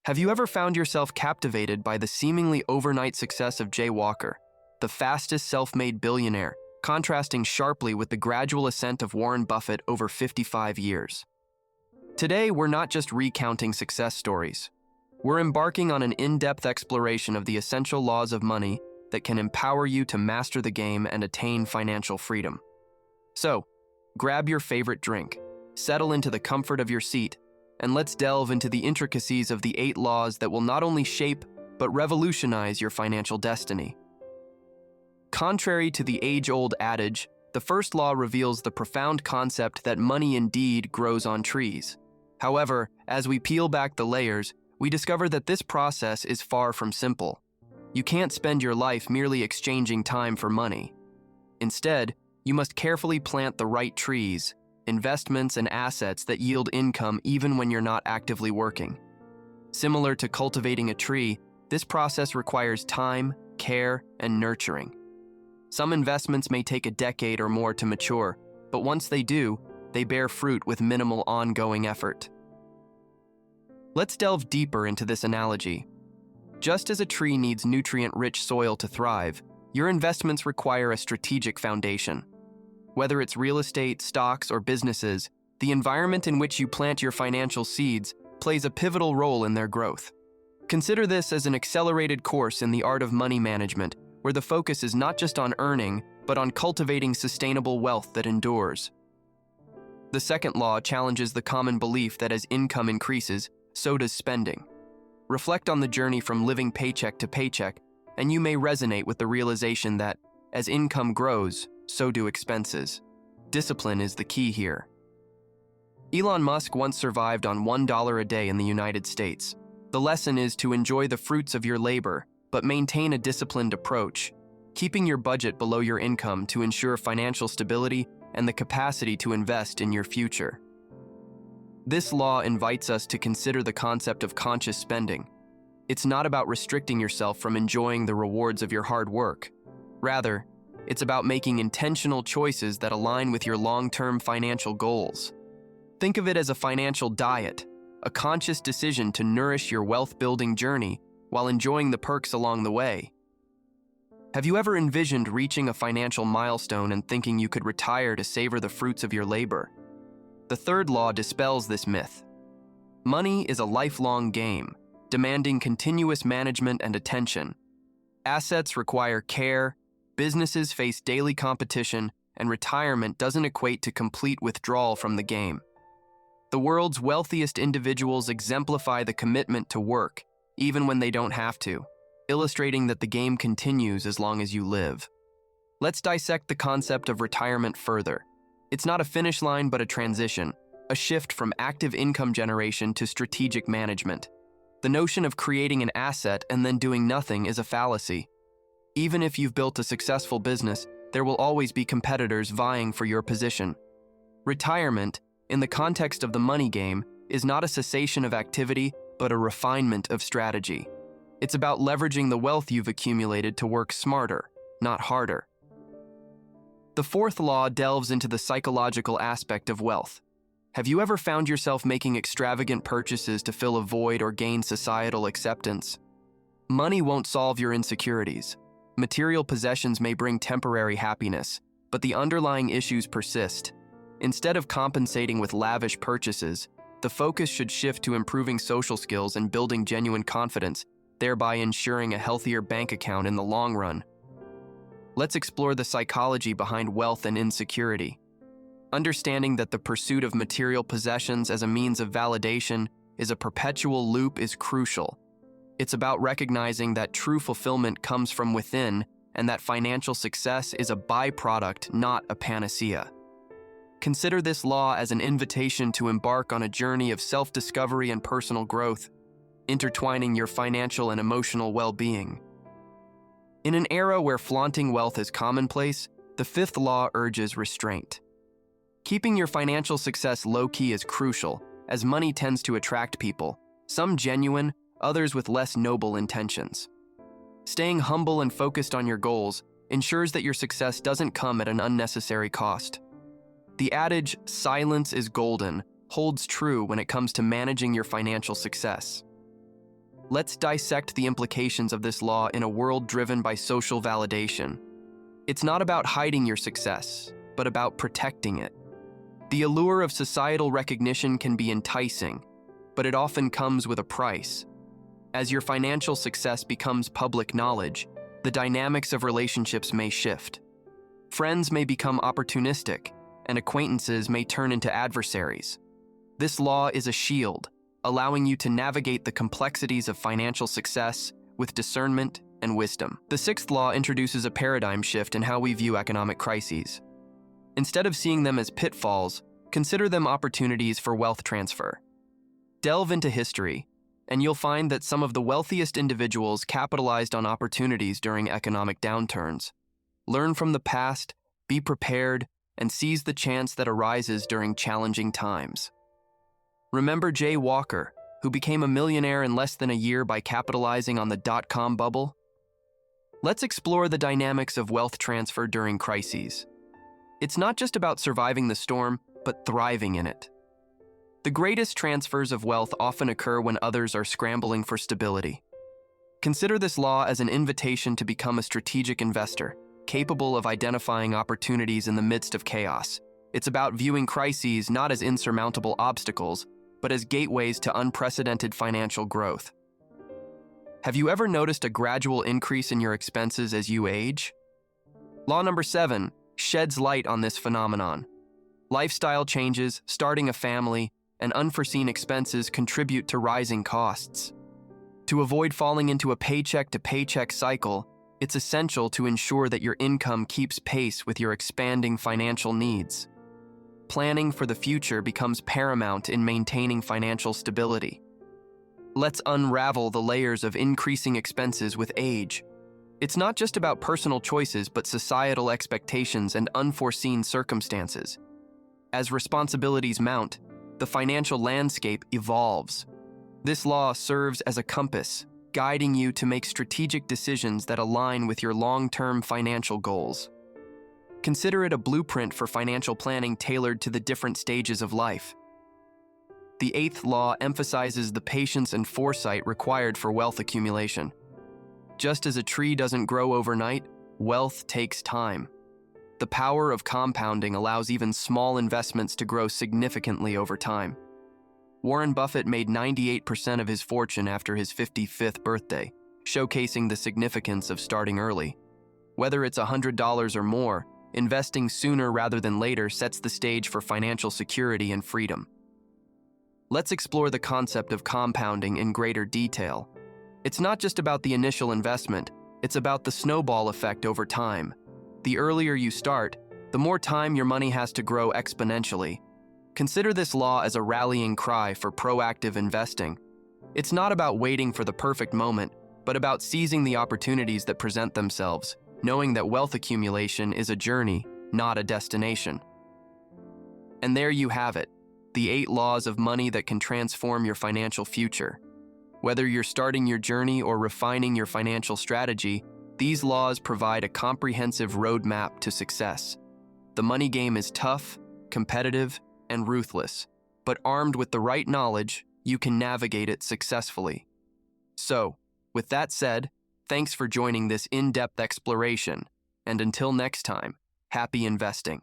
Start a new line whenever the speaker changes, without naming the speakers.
Have you ever found yourself captivated by the seemingly overnight success of Jay Walker, the fastest self-made billionaire, contrasting sharply with the gradual ascent of Warren Buffett over 55 years? Today, we're not just recounting success stories. We're embarking on an in-depth exploration of the essential laws of money that can empower you to master the game and attain financial freedom. So, grab your favorite drink, settle into the comfort of your seat, and let's delve into the intricacies of the 8 laws that will not only shape but revolutionize your financial destiny. Contrary to the age-old adage, the first law reveals the profound concept that money indeed grows on trees. However, as we peel back the layers, we discover that this process is far from simple. You can't spend your life merely exchanging time for money. Instead, you must carefully plant the right trees, investments, and assets that yield income even when you're not actively working. Similar to cultivating a tree, this process requires time, care, and nurturing. Some investments may take a decade or more to mature, but once they do, they bear fruit with minimal ongoing effort. Let's delve deeper into this analogy. Just as a tree needs nutrient-rich soil to thrive, your investments require a strategic foundation. Whether it's real estate, stocks, or businesses, the environment in which you plant your financial seeds plays a pivotal role in their growth. Consider this as an accelerated course in the art of money management, where the focus is not just on earning, but on cultivating sustainable wealth that endures. The second law challenges the common belief that as income increases, so does spending. Reflect on the journey from living paycheck to paycheck, and you may resonate with the realization that, as income grows, so do expenses. Discipline is the key here. Elon Musk once survived on $1 a day in the United States. The lesson is to enjoy the fruits of your labor, but maintain a disciplined approach, keeping your budget below your income to ensure financial stability and the capacity to invest in your future. This law invites us to consider the concept of conscious spending. It's not about restricting yourself from enjoying the rewards of your hard work. Rather, it's about making intentional choices that align with your long-term financial goals. Think of it as a financial diet, a conscious decision to nourish your wealth-building journey while enjoying the perks along the way. Have you ever envisioned reaching a financial milestone and thinking you could retire to savor the fruits of your labor? The third law dispels this myth. Money is a lifelong game, demanding continuous management and attention. Assets require care, businesses face daily competition, and retirement doesn't equate to complete withdrawal from the game. The world's wealthiest individuals exemplify the commitment to work, even when they don't have to, illustrating that the game continues as long as you live. Let's dissect the concept of retirement further. It's not a finish line but a transition, a shift from active income generation to strategic management. The notion of creating an asset and then doing nothing is a fallacy. Even if you've built a successful business, there will always be competitors vying for your position. Retirement, in the context of the money game, is not a cessation of activity, but a refinement of strategy. It's about leveraging the wealth you've accumulated to work smarter, not harder. The fourth law delves into the psychological aspect of wealth. Have you ever found yourself making extravagant purchases to fill a void or gain societal acceptance? Money won't solve your insecurities. Material possessions may bring temporary happiness, but the underlying issues persist. Instead of compensating with lavish purchases, the focus should shift to improving social skills and building genuine confidence, thereby ensuring a healthier bank account in the long run. Let's explore the psychology behind wealth and insecurity. Understanding that the pursuit of material possessions as a means of validation is a perpetual loop is crucial. It's about recognizing that true fulfillment comes from within and that financial success is a byproduct, not a panacea. Consider this law as an invitation to embark on a journey of self-discovery and personal growth, intertwining your financial and emotional well-being. In an era where flaunting wealth is commonplace, the fifth law urges restraint. Keeping your financial success low-key is crucial, as money tends to attract people, some genuine, others with less noble intentions. Staying humble and focused on your goals ensures that your success doesn't come at an unnecessary cost. The adage, "silence is golden," holds true when it comes to managing your financial success. Let's dissect the implications of this law in a world driven by social validation. It's not about hiding your success, but about protecting it. The allure of societal recognition can be enticing, but it often comes with a price. As your financial success becomes public knowledge, the dynamics of relationships may shift. Friends may become opportunistic, and acquaintances may turn into adversaries. This law is a shield, allowing you to navigate the complexities of financial success with discernment and wisdom. The sixth law introduces a paradigm shift in how we view economic crises. Instead of seeing them as pitfalls, consider them opportunities for wealth transfer. Delve into history, and you'll find that some of the wealthiest individuals capitalized on opportunities during economic downturns. Learn from the past, be prepared, and seize the chance that arises during challenging times. Remember Jay Walker, who became a millionaire in less than a year by capitalizing on the dot-com bubble? Let's explore the dynamics of wealth transfer during crises. It's not just about surviving the storm, but thriving in it. The greatest transfers of wealth often occur when others are scrambling for stability. Consider this law as an invitation to become a strategic investor, capable of identifying opportunities in the midst of chaos. It's about viewing crises not as insurmountable obstacles, but as gateways to unprecedented financial growth. Have you ever noticed a gradual increase in your expenses as you age? Law number 7 sheds light on this phenomenon. Lifestyle changes, starting a family, and unforeseen expenses contribute to rising costs. To avoid falling into a paycheck-to-paycheck cycle, it's essential to ensure that your income keeps pace with your expanding financial needs. Planning for the future becomes paramount in maintaining financial stability. Let's unravel the layers of increasing expenses with age. It's not just about personal choices, but societal expectations and unforeseen circumstances. As responsibilities mount, the financial landscape evolves. This law serves as a compass, guiding you to make strategic decisions that align with your long-term financial goals. Consider it a blueprint for financial planning tailored to the different stages of life. The 8th law emphasizes the patience and foresight required for wealth accumulation. Just as a tree doesn't grow overnight, wealth takes time. The power of compounding allows even small investments to grow significantly over time. Warren Buffett made 98% of his fortune after his 55th birthday, showcasing the significance of starting early. Whether it's $100 or more, investing sooner rather than later sets the stage for financial security and freedom. Let's explore the concept of compounding in greater detail. It's not just about the initial investment, it's about the snowball effect over time. The earlier you start, the more time your money has to grow exponentially. Consider this law as a rallying cry for proactive investing. It's not about waiting for the perfect moment, but about seizing the opportunities that present themselves, knowing that wealth accumulation is a journey, not a destination. And there you have it, the 8 laws of money that can transform your financial future. Whether you're starting your journey or refining your financial strategy, these laws provide a comprehensive roadmap to success. The money game is tough, competitive, and ruthless, but armed with the right knowledge, you can navigate it successfully. So, with that said, thanks for joining this in-depth exploration, and until next time, happy investing.